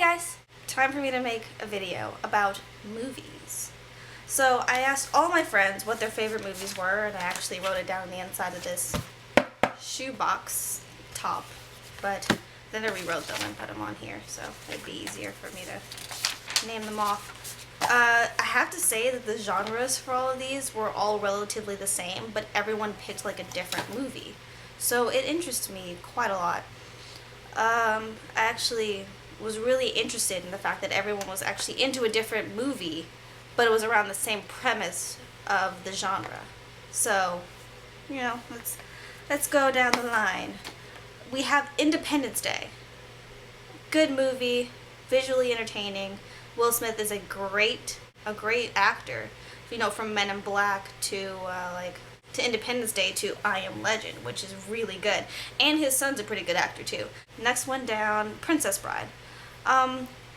guys, time for me to make a video about movies. So I asked all my friends what their favorite movies were, and I actually wrote it down on the inside of this shoebox top, but then I rewrote them and put them on here, so it'd be easier for me to name them off. I have to say that the genres for all of these were all relatively the same, but everyone picked like a different movie. So it interests me quite a lot. I actually was really interested in the fact that everyone was actually into a different movie, but it was around the same premise of the genre. So, you know, let's go down the line. We have Independence Day. Good movie, visually entertaining. Will Smith is a great actor. You know, from Men in Black to Independence Day to I Am Legend, which is really good. And his son's a pretty good actor too. Next one down, Princess Bride.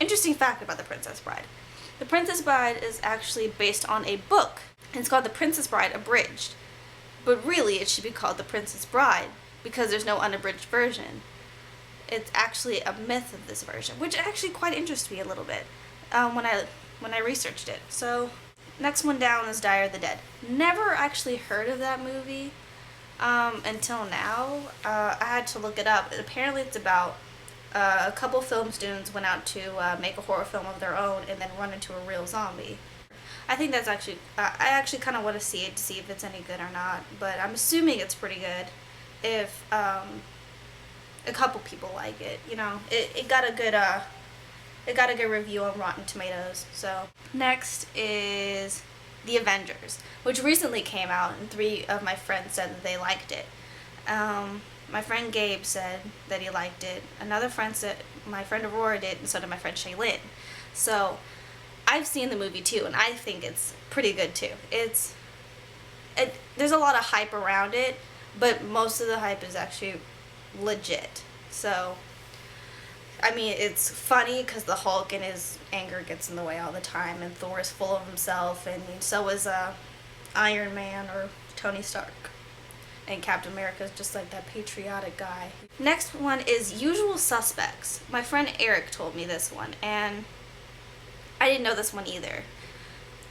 Interesting fact about The Princess Bride. The Princess Bride is actually based on a book. And it's called The Princess Bride Abridged. But really it should be called The Princess Bride because there's no unabridged version. It's actually a myth of this version, which actually quite interests me a little bit when I researched it. So next one down is Die of the Dead. Never actually heard of that movie until now. I had to look it up. Apparently it's about a couple film students went out to make a horror film of their own and then run into a real zombie. I think that's actually, I actually kind of want to see it to see if it's any good or not, but I'm assuming it's pretty good if a couple people like it. You know, it got a good review on Rotten Tomatoes. So next is The Avengers, which recently came out, and 3 of my friends said that they liked it. My friend Gabe said that he liked it. Another friend said, my friend Aurora did, and so did my friend Shaylin. So I've seen the movie too, and I think it's pretty good too. There's a lot of hype around it, but most of the hype is actually legit. So I mean, it's funny because the Hulk and his anger gets in the way all the time, and Thor is full of himself, and so is Iron Man or Tony Stark. And Captain America is just like that patriotic guy. Next one is Usual Suspects. My friend Eric told me this one, and I didn't know this one either.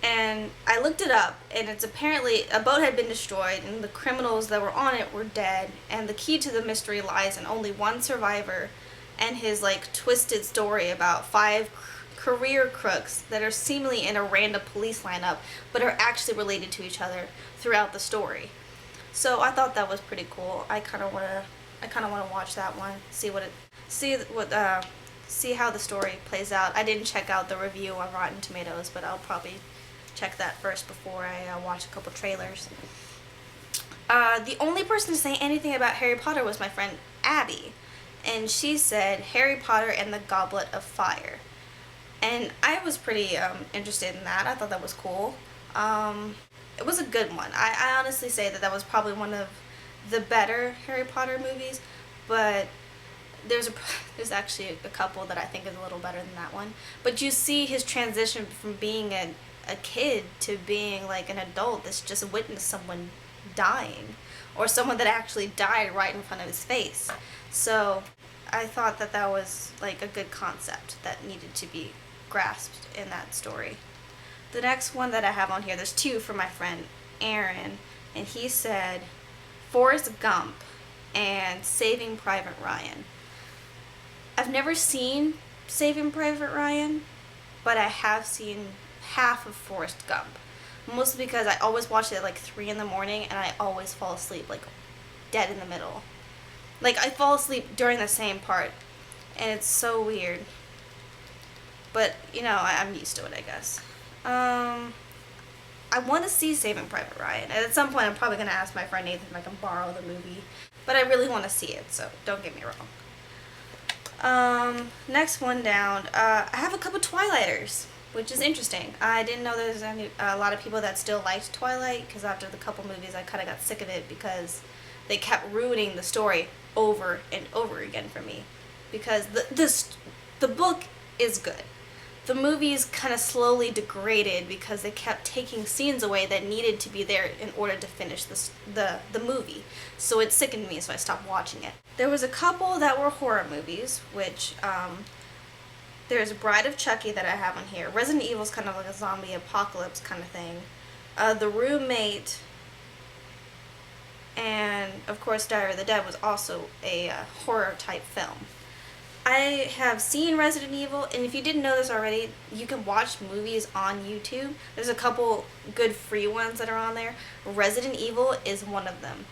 And I looked it up, and it's apparently a boat had been destroyed, and the criminals that were on it were dead, and the key to the mystery lies in only one survivor and his twisted story about 5 career crooks that are seemingly in a random police lineup but are actually related to each other throughout the story. So I thought that was pretty cool. I kind of want to watch that one, see how the story plays out. I didn't check out the review on Rotten Tomatoes, but I'll probably check that first before I watch a couple trailers. The only person to say anything about Harry Potter was my friend Abby. And she said Harry Potter and the Goblet of Fire. And I was pretty interested in that. I thought that was cool. It was a good one. I honestly say that was probably one of the better Harry Potter movies, but there's actually a couple that I think is a little better than that one. But you see his transition from being a kid to being an adult that's just witnessed someone dying, or someone that actually died right in front of his face. So I thought that was a good concept that needed to be grasped in that story. The next one that I have on here, there's 2 from my friend Aaron, and he said Forrest Gump and Saving Private Ryan. I've never seen Saving Private Ryan, but I have seen half of Forrest Gump. Mostly because I always watch it at 3 in the morning, and I always fall asleep dead in the middle. I fall asleep during the same part, and it's so weird. But, you know, I'm used to it, I guess. I want to see Saving Private Ryan, and at some point I'm probably going to ask my friend Nathan if I can borrow the movie. But I really want to see it, so don't get me wrong. Next one down, I have a couple Twilighters, which is interesting. I didn't know there's a lot of people that still liked Twilight, because after the couple movies I kind of got sick of it because they kept ruining the story over and over again for me. Because the book is good. The movies kind of slowly degraded because they kept taking scenes away that needed to be there in order to finish the movie. So it sickened me, so I stopped watching it. There was a couple that were horror movies, which There's Bride of Chucky that I have on here. Resident Evil is kind of like a zombie apocalypse kind of thing. The Roommate, and of course Diary of the Dead was also a horror type film. I have seen Resident Evil, and if you didn't know this already, you can watch movies on YouTube. There's a couple good free ones that are on there. Resident Evil is one of them.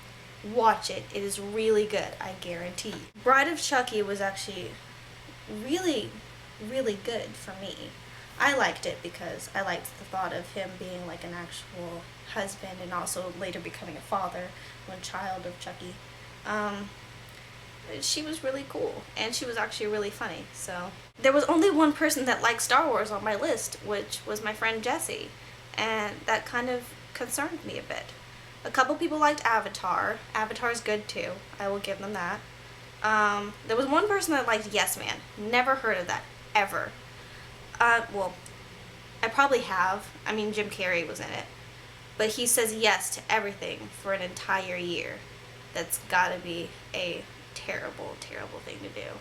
Watch it. It is really good, I guarantee. Bride of Chucky was actually really, really good for me. I liked it because I liked the thought of him being like an actual husband and also later becoming a father, one child of Chucky. She was really cool, and she was actually really funny. So there was only one person that liked Star Wars on my list, which was my friend Jessie, and that kind of concerned me a bit. A couple people liked Avatar. Avatar's good too. I will give them that. There was one person that liked Yes Man. Never heard of that, ever. Well, I probably have. I mean, Jim Carrey was in it. But he says yes to everything for an entire year. That's gotta be a terrible, terrible thing to do.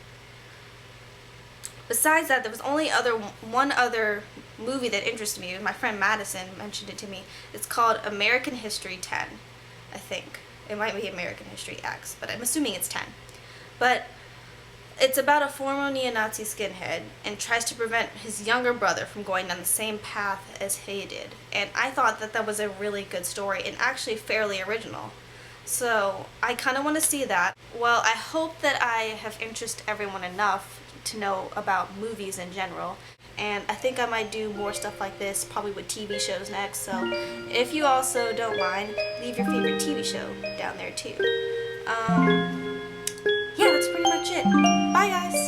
Besides that, there was only one other movie that interested me. My friend Madison mentioned it to me. It's called American History 10, I think. It might be American History X, but I'm assuming it's 10. But it's about a former neo-Nazi skinhead and tries to prevent his younger brother from going down the same path as he did. And I thought that that was a really good story and actually fairly original. So I kind of want to see that. Well, I hope that I have interested everyone enough to know about movies in general. And I think I might do more stuff like this, probably with TV shows next. So if you also don't mind, leave your favorite TV show down there too. Yeah, that's pretty much it. Bye guys!